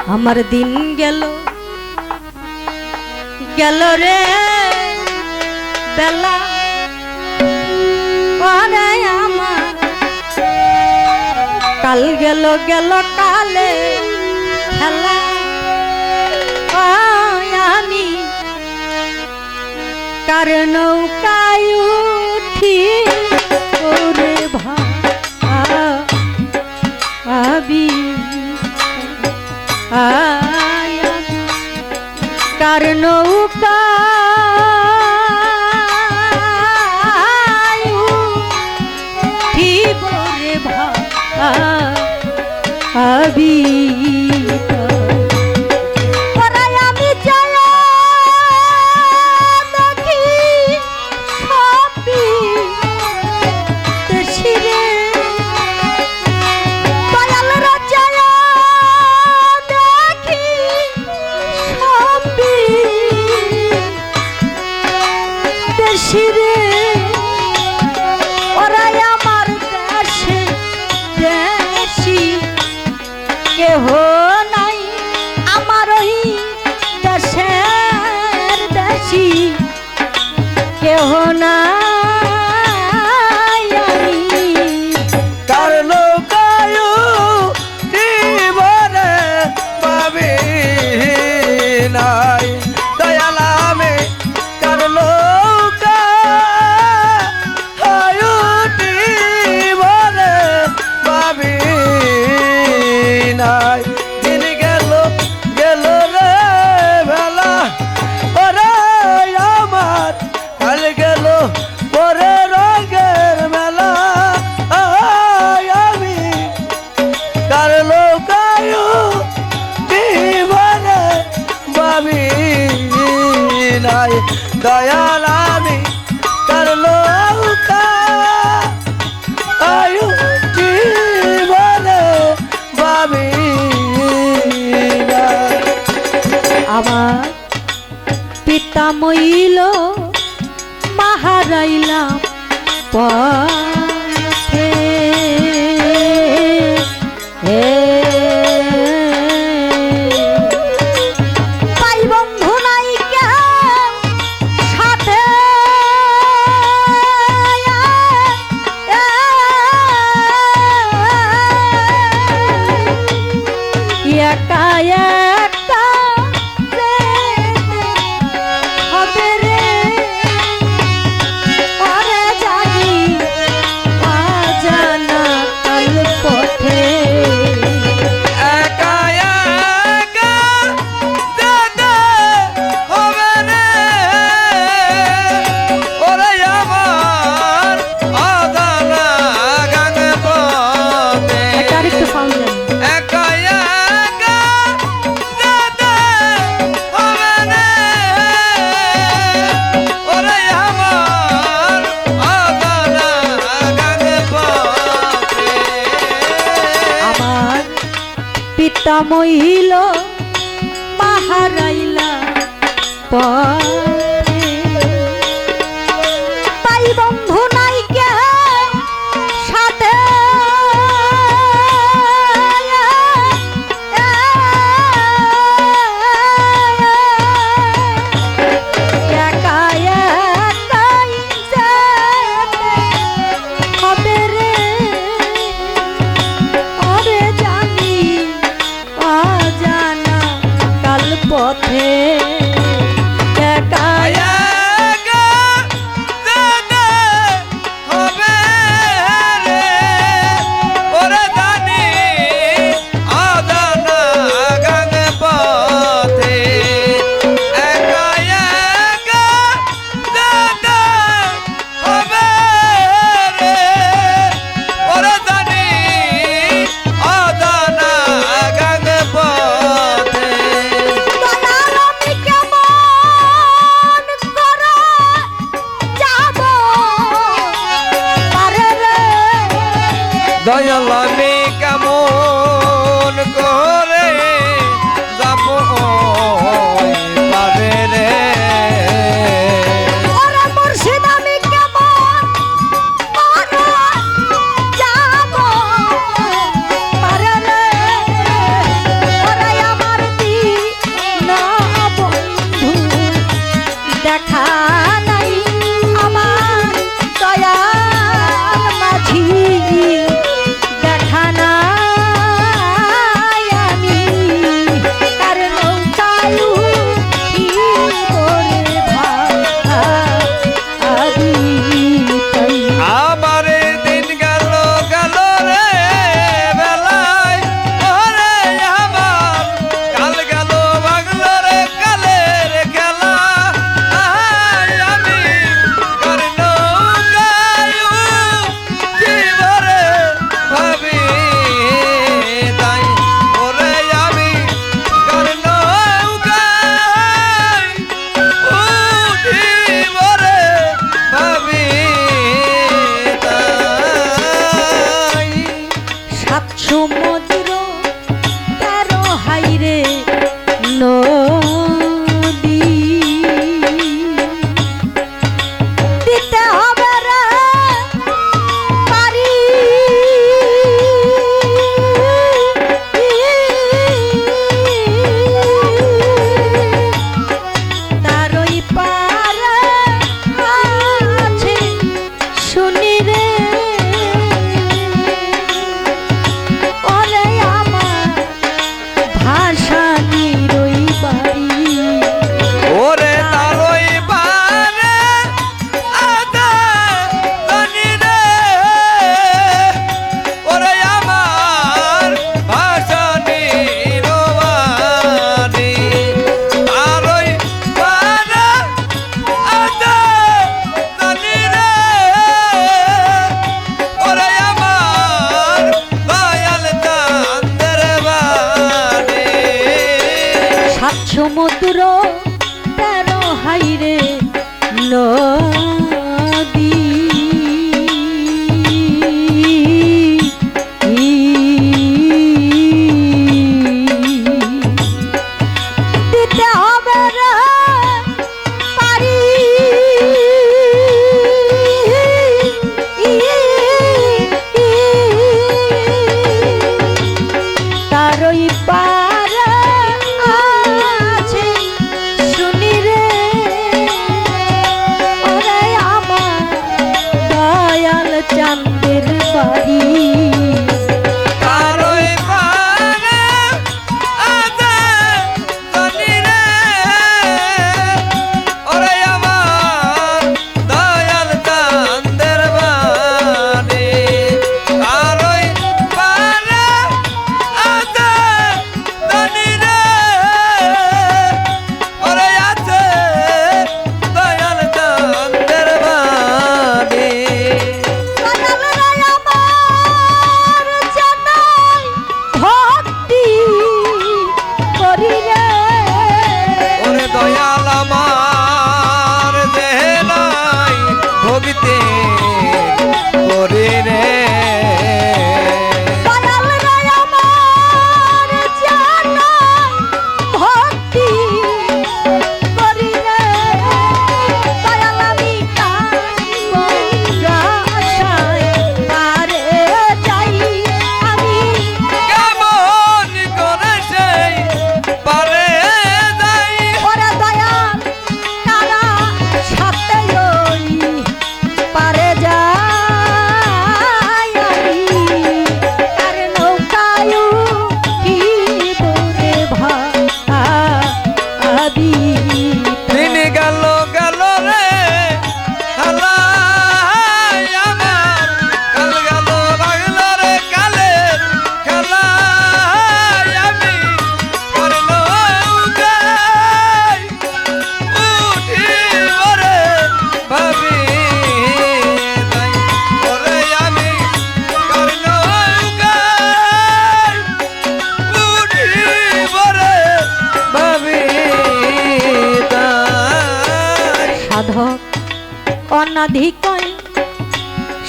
আমার দিন গেল গেল রে বেলা পরে আমার কাল গেল গেল কালে খেলা আমি কার নৌকায় উঠি ওরে ভাবি কার নৌকায় উঠি ওরে ভাবি কেহ নাই আমার ওই দেশের দেশি কেহ নাই আমি কার নৌকায় জীবনে পাবি নাই দয়াল আমি কার নৌকায় জীবনে পাবি নাই দিন গেল গেল রে বেলা ওরে আমার কাল গেল পরে রঙের মেলা আমি কার নৌকায় জীবনে পাবি নাই দয়াল আমি কার নৌকায় জীবনে পাবি নাই আমার পিতা মইল মাহারাইলাম পথে পাই বন্ধু নাই কেউ সাথে একা একা হবে রে ওরে জানি অজানা কাল পথে একা একা যেতে হবে রে ওরে আমার অজানা গান পথে একটা আরেকটু সাউন্ড দেন একা একা যেতে হবে রে ওরে আমার অজানা গান পথে আমার পিতা মহিল মাহারাইলা পথে পাই বন্ধু নাই কেউ সাথে একা একাই যেতে হবে রে ওরে জানি অজানা কাল পথে একা শুনি রে ওরে আমার ভাসানির ওই বাড়ি ওরে তারই পারে আদা জানি রে ওরে আমার ভাসানি রোয়ানি তারই পারে আদা জানি রে ওরে আমার দয়াল চাঁদের বাড়ি সাত সমুদ্র তেরো হাইরে নদী দিতে হবে রে পারি তারই পারে আছে শুনি রে ওরে আমার দয়াল চাঁদের বাড়ি তারই পারে আদা জানি রে ওরে আমার দয়াল চাঁদের বাড়ি তারই পারে আদা জানি রে ওরে আছে দয়াল চাঁদের বাড়ি দয়াল রে আমার জানাই ভক্তি করি রে ওরে দয়াল আমার দেহে নাই ভক্তি করি রে দয়াল রে আমার জানাই ভক্তি করি রে দয়াল আমি কাঁদব আশায় পারে যাই আমি কেমন করে সেই পারে যাই ওরে দয়াল তারা সাথে ওই পারে যাই আমি আর নৌকায় কি দূরে ভাবি দিন গেল গেল রে হালাই আমার কাল গেল বাগল রে কালের খেলাই আমি করল উগাই উঠি ওরে ভাবি নাই ওরে আমি করল উগাই উঠি ওরে ভাবি তাই সাধক অনাধিকয়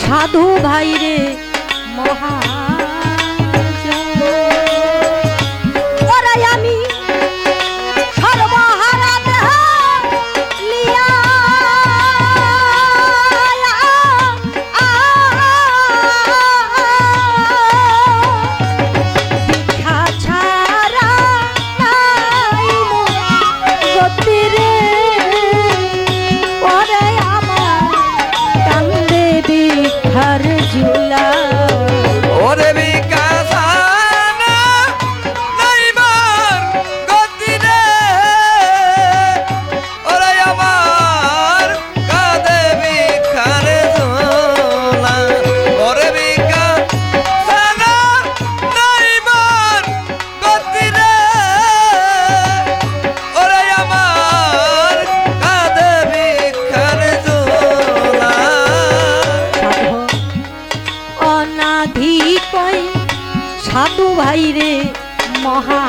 সাধু ভাই রে ওরে আমি সর্বহারা দেহ লিয়া ভিক্ষা ছাড়া নাই গতি রে ওরে আমার কান্দে ভিক্ষার ঝুলা ওরে বিকাশানা নাইবার গতি রে ওরে আমার কাঁদে ভিখারে ঝোলা ওরে বিকাশানা নাইবার গতি রে ওরে আমার কাঁদে ভিখারে ঝোলা অনাধিকয় সাধু ভাই রে মহা